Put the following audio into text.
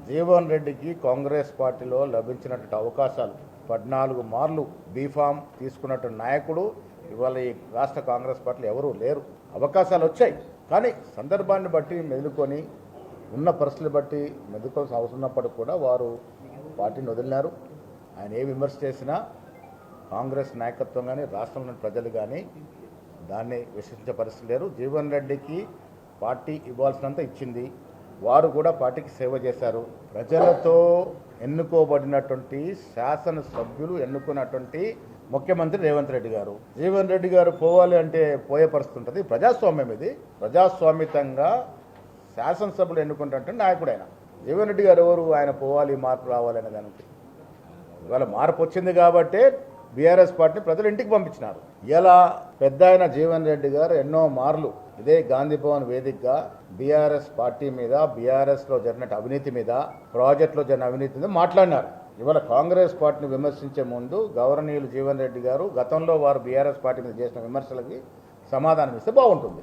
జీవన్ రెడ్డికి కాంగ్రెస్ పార్టీలో లభించినటువంటి అవకాశాలు 14 మార్లు బీఫామ్ తీసుకున్నటువంటి నాయకుడు ఇవాళ ఈ రాష్ట్ర కాంగ్రెస్ పార్టీలో ఎవరూ లేరు. అవకాశాలు వచ్చాయి, కానీ సందర్భాన్ని బట్టి మెదులుకొని ఉన్న పరిస్థితులు బట్టి మెదులుకోవాల్సిన అవసరం ఉన్నప్పటికీ కూడా వారు పార్టీని వదిలినారు. ఆయన ఏ విమర్శ చేసినా కాంగ్రెస్ నాయకత్వం కానీ రాష్ట్రంలోని ప్రజలు కానీ దాన్ని విశ్వసించే పరిస్థితి లేరు. జీవన్ రెడ్డికి పార్టీ ఇవ్వాల్సినంత ఇచ్చింది, వారు కూడా పార్టీకి సేవ చేశారు. ప్రజలతో ఎన్నుకోబడినటువంటి శాసనసభ్యులు ఎన్నుకున్నటువంటి ముఖ్యమంత్రి రేవంత్ రెడ్డి గారు. జీవన్ రెడ్డి గారు పోవాలి అంటే పోయే పరిస్థితి ఉంటుంది. ప్రజాస్వామ్యం ఇది, ప్రజాస్వామ్యతంగా శాసనసభ్యులు ఎన్నుకుంటున్నటువంటి నాయకుడు ఆయన. జీవన్ రెడ్డి గారు ఎవరు? ఆయన పోవాలి, మార్పు రావాలి అనే దానికి ఇవాళ మార్పు వచ్చింది కాబట్టే బీఆర్ఎస్ పార్టీని ప్రజలు ఇంటికి పంపించినారు. ఇలా పెద్ద ఆయన జీవన్ రెడ్డి గారు ఎన్నో మార్లు ఇదే గాంధీ భవన్ వేదికగా బీఆర్ఎస్ పార్టీ మీద, బీఆర్ఎస్లో జరిగిన అవినీతి మీద, ప్రాజెక్టులో జరిగిన అవినీతి మీద మాట్లాడినారు. ఇవాళ కాంగ్రెస్ పార్టీని విమర్శించే ముందు గౌరవనీయులు జీవన్ రెడ్డి గారు గతంలో వారు బీఆర్ఎస్ పార్టీ మీద చేసిన విమర్శలకి సమాధానం ఇస్తే బాగుంటుంది.